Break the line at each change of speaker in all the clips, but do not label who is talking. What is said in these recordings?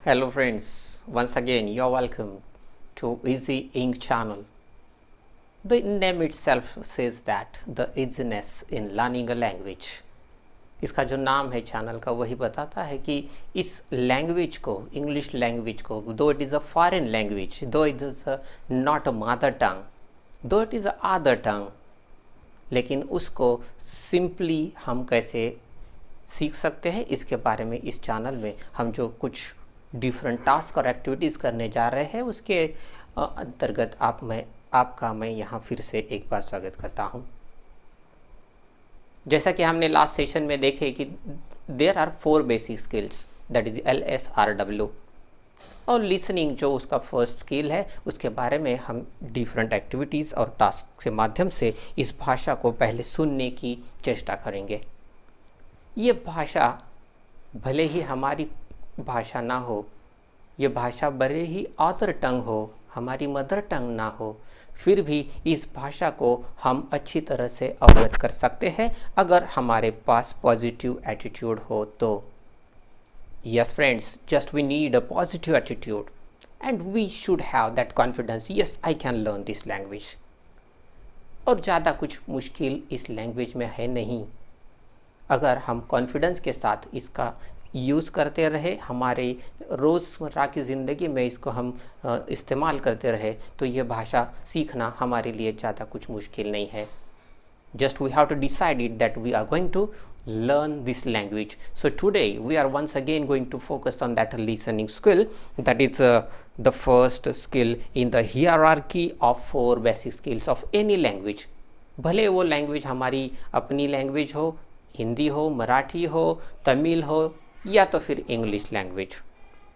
Hello friends, once again you are welcome to Easy Ink channel. The name itself says that the easiness in learning a language. इसका जो नाम है channel का वही बताता है कि इस लैंग्वेज को, इंग्लिश लैंग्वेज को, though it is a foreign language, though it is not a mother tongue, though it is a other tongue, लेकिन उसको सिंपली हम कैसे सीख सकते हैं इसके बारे में इस चैनल में हम जो कुछ डिफरेंट टास्क और एक्टिविटीज़ करने जा रहे हैं उसके अंतर्गत आपका मैं यहाँ फिर से एक बार स्वागत करता हूँ। जैसा कि हमने लास्ट सेशन में देखे कि there are 4 basic skills, that is LSRW, और लिसनिंग जो उसका फर्स्ट स्किल है उसके बारे में हम डिफरेंट एक्टिविटीज़ और टास्क के माध्यम से इस भाषा को पहले सुनने की चेष्टा करेंगे। ये भाषा भले ही हमारी भाषा ना हो, ये भाषा भले ही अदर टंग हो, हमारी मदर टंग ना हो, फिर भी इस भाषा को हम अच्छी तरह से अवगत कर सकते हैं अगर हमारे पास पॉजिटिव एटीट्यूड हो तो। Yes friends, just we need a positive attitude and we should have that confidence, yes I can learn this language. और ज़्यादा कुछ मुश्किल इस लैंग्वेज में है नहीं। अगर हम कॉन्फिडेंस के साथ इसका यूज़ करते रहे, हमारे रोज़मर्रा की ज़िंदगी में इसको हम इस्तेमाल करते रहे, तो ये भाषा सीखना हमारे लिए ज़्यादा कुछ मुश्किल नहीं है। Just we have to decide it that we are going to learn this language. So today we are once again going to focus on that listening skill, that is the first skill in the hierarchy of 4 basic skills of any language. भले वो language हमारी अपनी language हो, हिंदी हो, मराठी हो, तमिल हो या तो फिर इंग्लिश लैंग्वेज,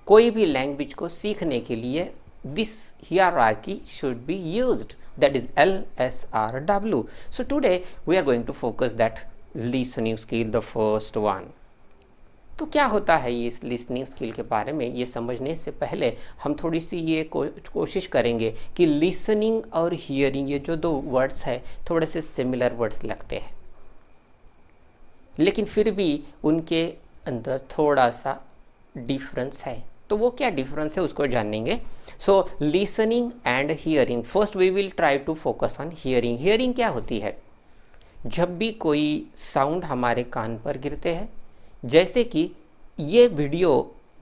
कोई भी लैंग्वेज को सीखने के लिए this hierarchy should be used, that is LSRW. So today we are going to focus that listening skill, the first one. तो क्या होता है ये इस लिसनिंग स्किल के बारे में ये समझने से पहले हम थोड़ी सी ये कोशिश करेंगे कि लिसनिंग और हियरिंग, ये जो 2 वर्ड्स है थोड़े से सिमिलर वर्ड्स लगते हैं, लेकिन फिर भी उनके अंदर थोड़ा सा डिफरेंस है। तो वो क्या डिफरेंस है उसको जानेंगे। So listening and hearing, first we will try to focus on hearing. Hearing क्या होती है? जब भी कोई साउंड हमारे कान पर गिरते हैं, जैसे कि ये वीडियो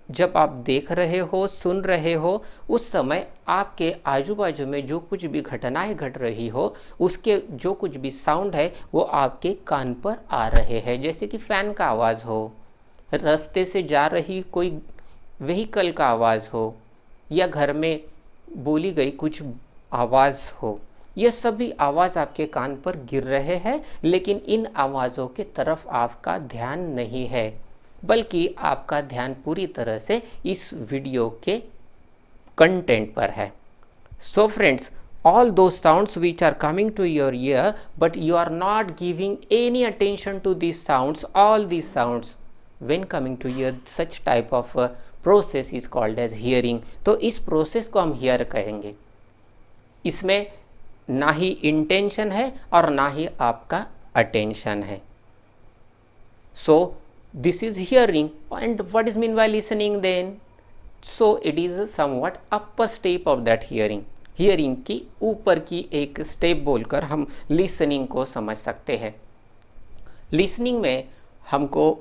जब आप देख रहे हो, सुन रहे हो, उस समय आपके आजू बाजू में जो कुछ भी घटनाएं घट रही हो, उसके जो कुछ भी साउंड है वो आपके कान पर आ रहे हैं। जैसे कि फ़ैन का आवाज़ हो, रास्ते से जा रही कोई व्हीकल का आवाज़ हो, या घर में बोली गई कुछ आवाज़ हो, ये सभी आवाज़ आपके कान पर गिर रहे हैं, लेकिन इन आवाज़ों के तरफ आपका ध्यान नहीं है, बल्कि आपका ध्यान पूरी तरह से इस वीडियो के कंटेंट पर है। So friends, all those sounds which are coming to your ear, but you are not giving any attention to these sounds, all these sounds when coming to ear, such type of process is called as hearing. तो इस process को हम here कहेंगे। इसमें ना ही intention है और ना ही आपका अटेंशन है। So this is hearing, and what is mean by listening then? So it is somewhat upper step of that hearing. Hearing की ऊपर की एक स्टेप बोलकर हम लिसनिंग को समझ सकते हैं। लिसनिंग में हमको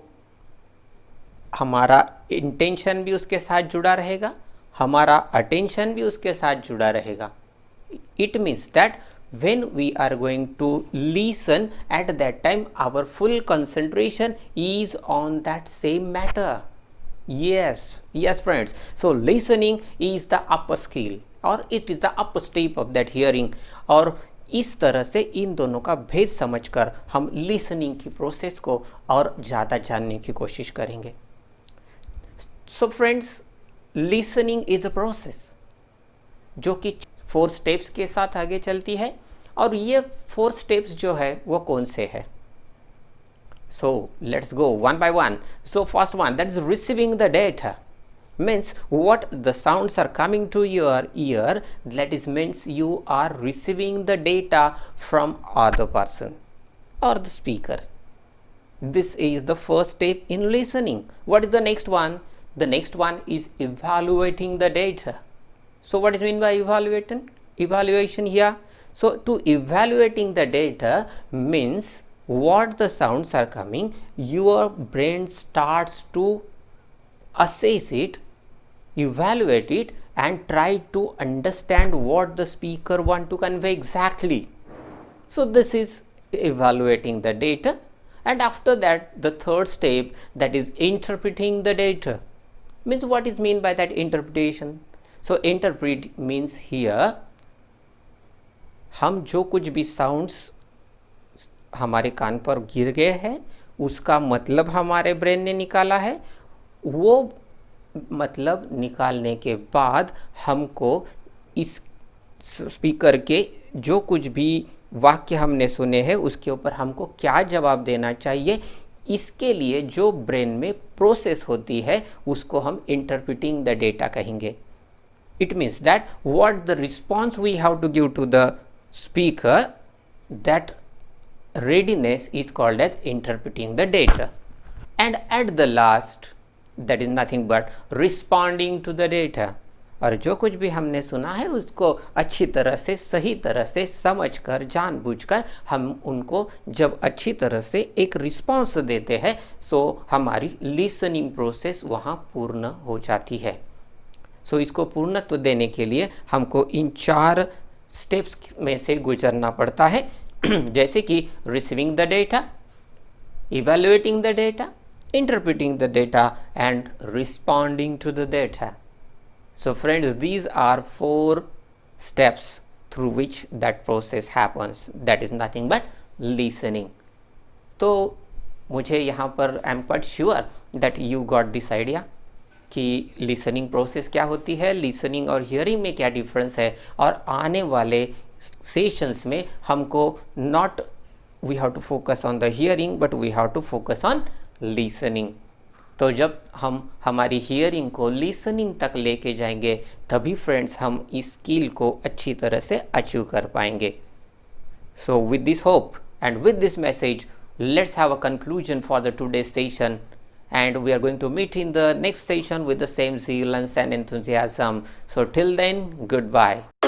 हमारा इंटेंशन भी उसके साथ जुड़ा रहेगा, हमारा अटेंशन भी उसके साथ जुड़ा रहेगा। It means that when we are going to listen, at that time our full concentration is on that same matter. Yes friends, so listening is the upper skill or it is the upper step of that hearing. और इस तरह से इन दोनों का भेद समझकर हम listening की प्रोसेस को और ज़्यादा जानने की कोशिश करेंगे। So friends, listening is a process जो कि 4 स्टेप्स के साथ आगे चलती है, और ये 4 स्टेप्स जो है वो कौन से है? So let's go one by one. So first one, that is receiving the data, means what the sounds are coming to your ear, that is means you are receiving the data from other person or the speaker. This is the first step in listening. What is the next one? The next one is evaluating the data. So what is mean by evaluation here? So to evaluating the data means what the sounds are coming, your brain starts to assess it, evaluate it, and try to understand what the speaker want to convey exactly. So this is evaluating the data. And after that, the third step, that is interpreting the data. Means what is mean by that interpretation? So interpret means here हम जो कुछ भी sounds हमारे कान पर गिर गए हैं उसका मतलब हमारे ब्रेन ने निकाला है, वो मतलब निकालने के बाद हमको इस स्पीकर के जो कुछ भी वाक्य हमने सुने हैं उसके ऊपर हमको क्या जवाब देना चाहिए, इसके लिए जो ब्रेन में प्रोसेस होती है उसको हम इंटरप्रिटिंग द डेटा कहेंगे. It means that what the response we have to give to the speaker, that readiness is called as interpreting the data. And at the last, that is nothing but responding to the data. और जो कुछ भी हमने सुना है उसको अच्छी तरह से, सही तरह से समझकर, जानबूझकर हम उनको जब अच्छी तरह से एक रिस्पॉन्स देते हैं तो हमारी लिसनिंग प्रोसेस वहाँ पूर्ण हो जाती है. सो इसको पूर्णत्व देने के लिए हमको इन 4 स्टेप्स में से गुजरना पड़ता है, जैसे कि receiving the data, evaluating the data, interpreting the data, and responding to the data. So friends, these are 4 steps through which that process happens. That is nothing but listening. तो मुझे यहाँ पर I am quite sure that you got this idea कि listening process क्या होती है, listening और hearing में क्या डिफरेंस है, और आने वाले सेशंस में हमको not we have to focus on the hearing but we have to focus on listening. तो जब हम हमारी हियरिंग को लिसनिंग तक लेके जाएंगे तभी फ्रेंड्स हम इस स्किल को अच्छी तरह से अचीव कर पाएंगे. So with this hope and with this message, let's have a conclusion for the today's session, and we are going to meet in the next session with the same zeal and enthusiasm. So till then, goodbye.